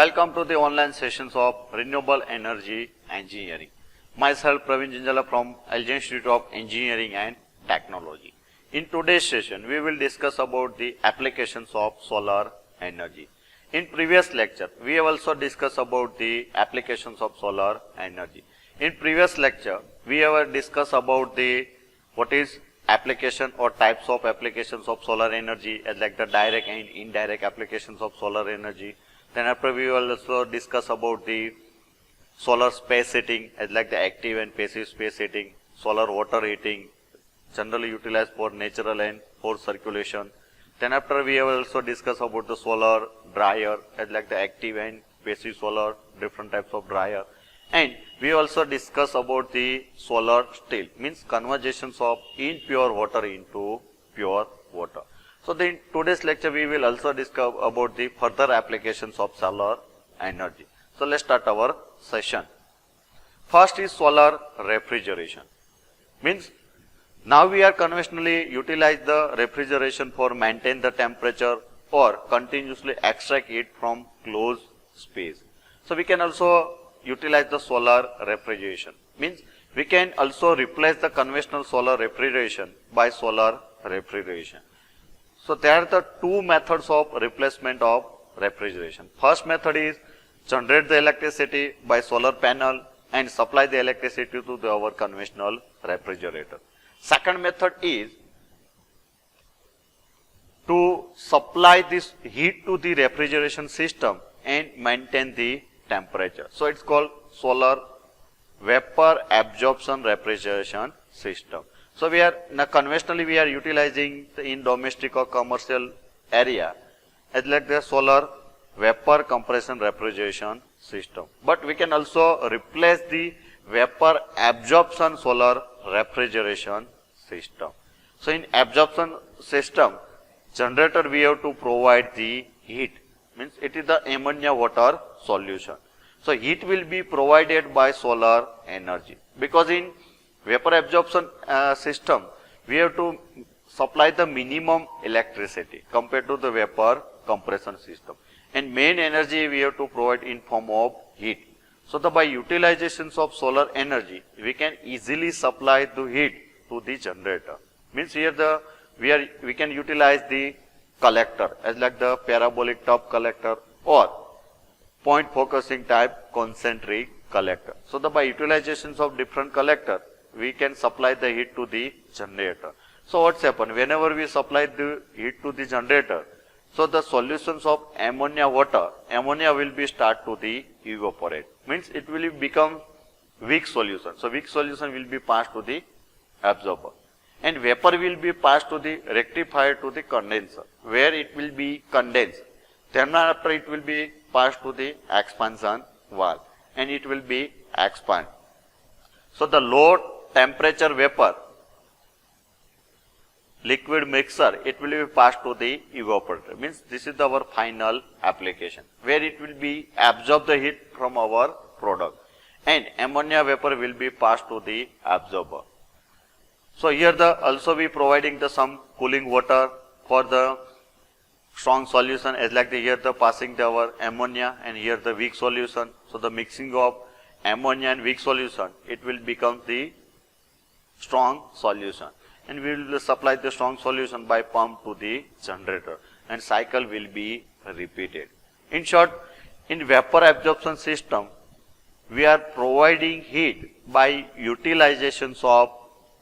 Welcome to the online sessions of Renewable Energy Engineering. Myself Praveen Jinjala from LG Institute of Engineering and Technology. In today's session, we will discuss about the applications of solar energy. In previous lecture, we have also discussed about the applications of solar energy. In previous lecture, we have discussed about the what is application or types of applications of solar energy, as like the direct and indirect applications of solar energy. Then after we will also discuss about the solar space heating, as like the active and passive space heating, solar water heating, generally utilized for natural and for circulation. Then after we have also discussed about the solar dryer, as like the active and passive solar, different types of dryer. And we also discuss about the solar still, means conversions of impure water into pure water. So in today's lecture we will also discuss about the further applications of solar energy. So let's start our session. First is solar refrigeration. Means now we are conventionally utilize the refrigeration for maintain the temperature or continuously extract it from closed space. So we can also utilize the solar refrigeration. Means we can also replace the conventional solar refrigeration by solar refrigeration. So there are the two methods of replacement of refrigeration. First method is generate the electricity by solar panel and supply the electricity to our conventional refrigerator. Second method is to supply this heat to the refrigeration system and maintain the temperature. So it's called solar vapor absorption refrigeration system. So we are now conventionally we are utilizing in domestic or commercial area as like the solar vapor compression refrigeration system. But we can also replace the vapor absorption solar refrigeration system. So in absorption system, generator we have to provide the heat, means it is the ammonia water solution. So heat will be provided by solar energy, because in vapor absorption system we have to supply the minimum electricity compared to the vapor compression system, and main energy we have to provide in form of heat. So by utilizations of solar energy we can easily supply the heat to the generator. Means here we can utilize the collector as like the parabolic top collector or point focusing type concentric collector. So by utilizations of different collector we can supply the heat to the generator. So what's happened, whenever we supply the heat to the generator, so the solutions of ammonia water, ammonia will be start to the evaporate, means it will become weak solution. So weak solution will be passed to the absorber, and vapor will be passed to the rectifier to the condenser, where it will be condensed. Then after it will be passed to the expansion valve and it will be expand. So the low temperature vapor liquid mixture, it will be passed to the evaporator. Means this is our final application, where it will be absorb the heat from our product and ammonia vapor will be passed to the absorber. So here also we providing the some cooling water for the strong solution, as like here the passing our ammonia and here the weak solution. So the mixing of ammonia and weak solution, it will become the strong solution, and we will supply the strong solution by pump to the generator, and cycle will be repeated. In short, in vapor absorption system we are providing heat by utilizations of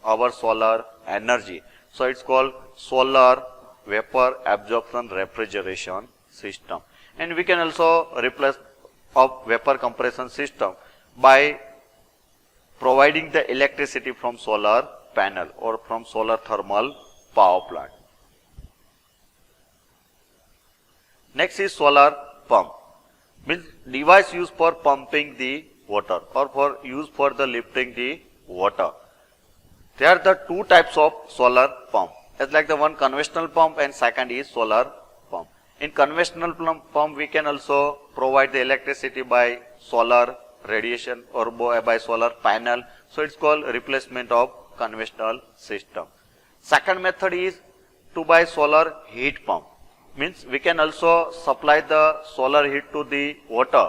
our solar energy. So it's called solar vapor absorption refrigeration system. And we can also replace of vapor compression system by providing the electricity from solar panel or from solar thermal power plant. Next is solar pump, means device used for pumping the water or for use for the lifting the water. There are the two types of solar pump, as like the one conventional pump and second is solar pump. In conventional pump we can also provide the electricity by solar radiation or by solar panel. So it's called replacement of conventional system. Second method is to buy solar heat pump. means we can also supply the solar heat to the water,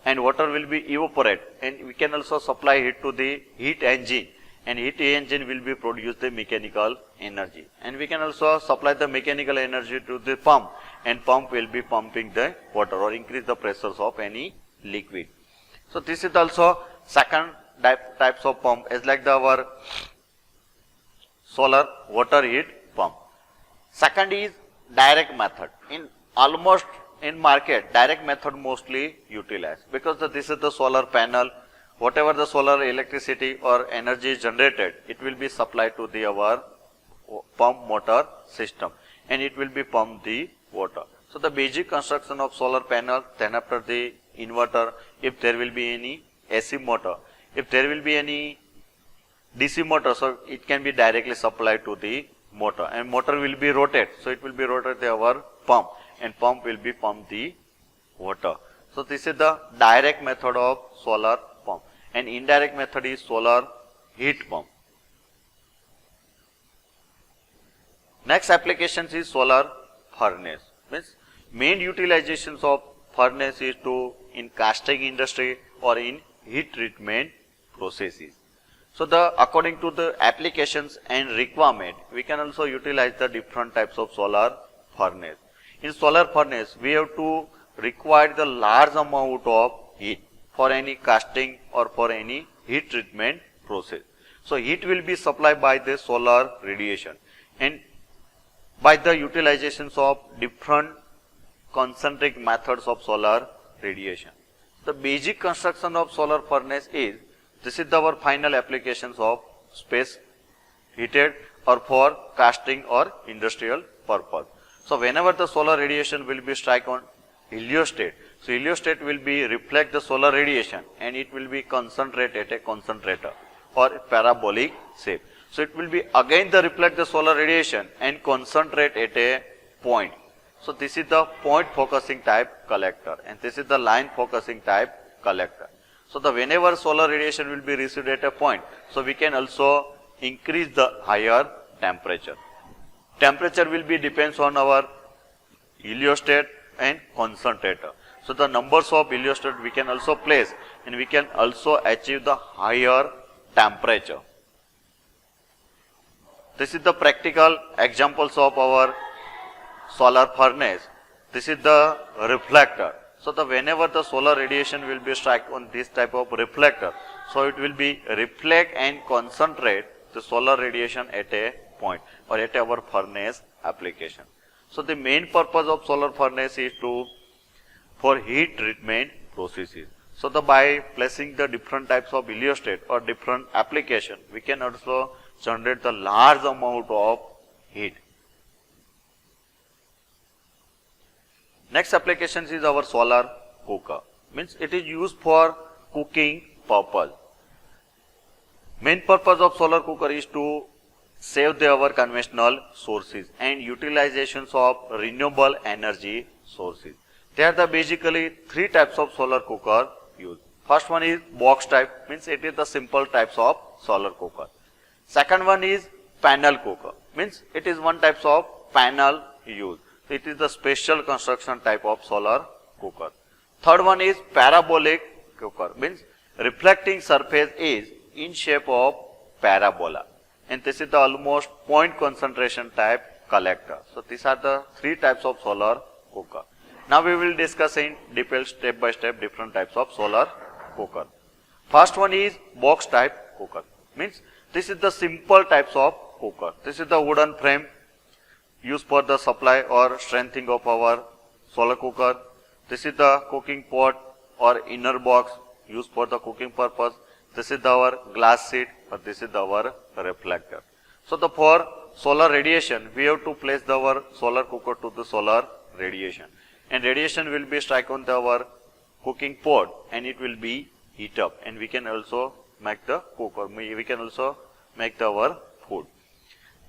and water will be evaporate, and we can also supply heat to the heat engine, and heat engine will be produce the mechanical energy, and we can also supply the mechanical energy to the pump, and pump will be pumping the water or increase the pressures of any liquid. So this is also second types of pump as like our solar water heat pump. Second is direct method. In almost in market, direct method mostly utilized because this is the solar panel. Whatever the solar electricity or energy is generated, it will be supplied to the our pump motor system, and it will be pump the water. So the basic construction of solar panel, then after the inverter, if there will be any AC motor, if there will be any DC motor, so it can be directly supplied to the motor, and motor will be rotate, so it will be rotate our pump, and pump will be pump the water. So this is the direct method of solar pump, and indirect method is solar heat pump. Next application is solar furnace. Means main utilizations of furnace is to in casting industry or in heat treatment processes. So the according to the applications and requirement, we can also utilize the different types of solar furnace. In solar furnace, we have to require the large amount of heat for any casting or for any heat treatment process. So heat will be supplied by the solar radiation, and by the utilizations of different concentric methods of solar radiation. The basic construction of solar furnace is, this is our final applications of space heated or for casting or industrial purpose. So whenever the solar radiation will be strike on heliostat, so heliostat will be reflect the solar radiation, and it will be concentrate at a concentrator or parabolic shape. So it will be again the reflect the solar radiation and concentrate at a point. So this is the point focusing type collector, and this is the line focusing type collector. So the whenever solar radiation will be received at a point, so we can also increase the higher temperature. Temperature will be depends on our heliostat and concentrator. So the numbers of heliostat we can also place, and we can also achieve the higher temperature. This is the practical examples of our solar furnace. This is the reflector. So the whenever the solar radiation will be strike on this type of reflector, so it will be reflect and concentrate the solar radiation at a point or at our furnace application. So the main purpose of solar furnace is to for heat treatment processes. So the by placing the different types of heliostat or different application, we can also generate the large amount of heat. Next application is our solar cooker. Means it is used for cooking purpose. Main purpose of solar cooker is to save our conventional sources and utilizations of renewable energy sources. There are the basically three types of solar cooker used. First one is box type, means it is the simple types of solar cooker. Second one is panel cooker, means it is one types of panel used. It is the special construction type of solar cooker. Third one is parabolic cooker, means reflecting surface is in shape of parabola, and this is the almost point concentration type collector. So these are the three types of solar cooker. Now we will discuss in detail step by step different types of solar cooker. First one is box type cooker, means this is the simple types of cooker. This is the wooden frame used for the supply or strengthening of our solar cooker. This is the cooking pot or inner box used for the cooking purpose. This is our glass sheet, or this is our reflector. So the for solar radiation, we have to place our solar cooker to the solar radiation, and radiation will be strike on our cooking pot, and it will be heat up, and we can also make the cooker. We can also make our food.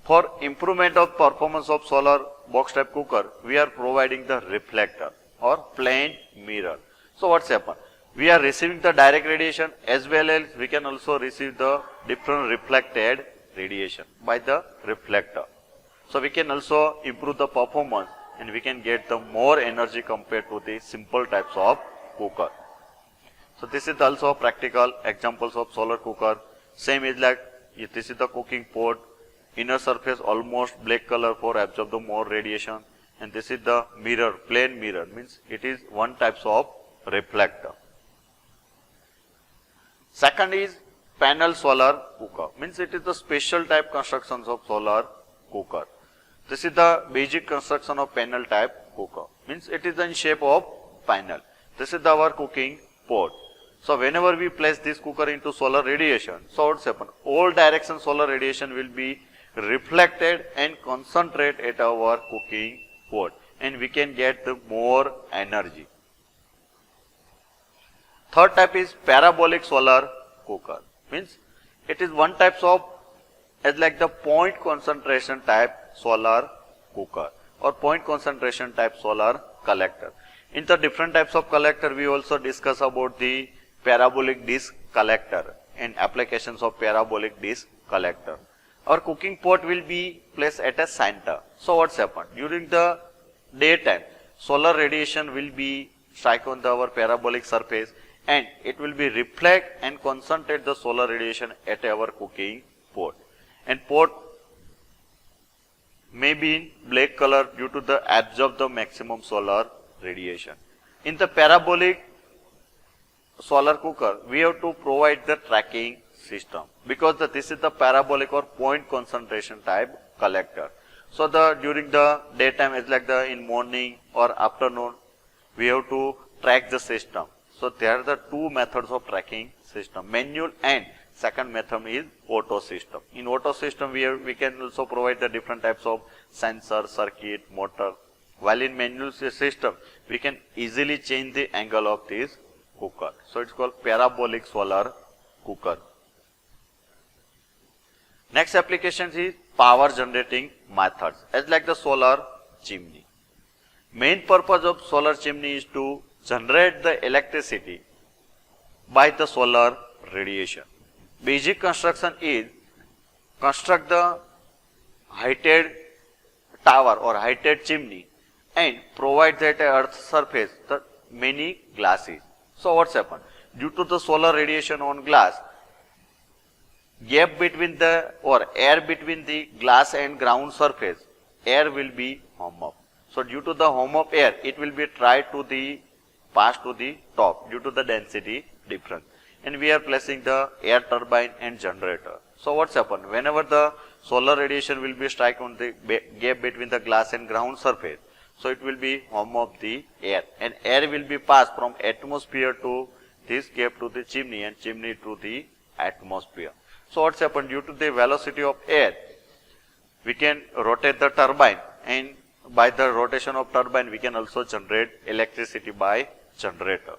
For improvement of performance of solar box type cooker, we are providing the reflector or plane mirror. So what's happened? We are receiving the direct radiation as well as we can also receive the different reflected radiation by the reflector. So we can also improve the performance and we can get the more energy compared to the simple types of cooker. So this is also practical examples of solar cooker. Same is like this is the cooking pot, inner surface almost black color for absorb the more radiation, and this is the mirror, plain mirror, means it is one types of reflector. Second is panel solar cooker, means it is the special type constructions of solar cooker. This is the basic construction of panel type cooker, means it is in shape of panel. This is our cooking pot. So whenever we place this cooker into solar radiation, so what's happen? All direction solar radiation will be reflected and concentrate at our cooking pot, and we can get the more energy. Third type is parabolic solar cooker, means it is one type of as like the point concentration type solar cooker or point concentration type solar collector. In the different types of collector, we also discuss about the parabolic disc collector and applications of parabolic disc collector. Our cooking pot will be placed at a center. So what's happened? During the daytime, solar radiation will be strike on our parabolic surface, and it will be reflect and concentrate the solar radiation at our cooking pot. And pot may be in black color due to the absorb the maximum solar radiation. In the parabolic solar cooker, we have to provide the tracking system because this is the parabolic or point concentration type collector. So during the daytime, it's like in morning or afternoon, we have to track the system. So there are the two methods of tracking system, manual and second method is auto system. In auto system, we can also provide the different types of sensor, circuit, motor. While in manual system, we can easily change the angle of this cooker. So it's called parabolic solar cooker. Next application is power generating methods, as like the solar chimney. Main purpose of solar chimney is to generate the electricity by the solar radiation. Basic construction is construct the heighted tower or heighted chimney and provide that earth surface the many glasses. So what's happened? Due to the solar radiation on glass, gap between the or air between the glass and ground surface, air will be hum up. So due to the hum of air, it will be tried to the pass to the top due to the density difference. And we are placing the air turbine and generator. So what's happened? Whenever the solar radiation will be strike on the gap between the glass and ground surface, so it will be hum of the air, and air will be passed from atmosphere to this gap to the chimney and chimney to the atmosphere. So what's happened? Due to the velocity of air, we can rotate the turbine, and by the rotation of turbine, we can also generate electricity by generator.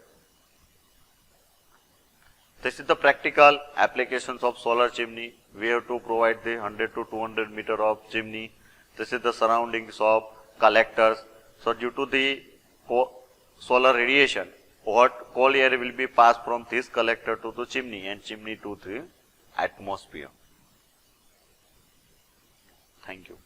This is the practical applications of solar chimney. We have to provide the 100 to 200 meter of chimney. This is the surroundings of collectors. So due to the solar radiation, hot cold air will be passed from this collector to the chimney and chimney to the atmosphere. Thank you.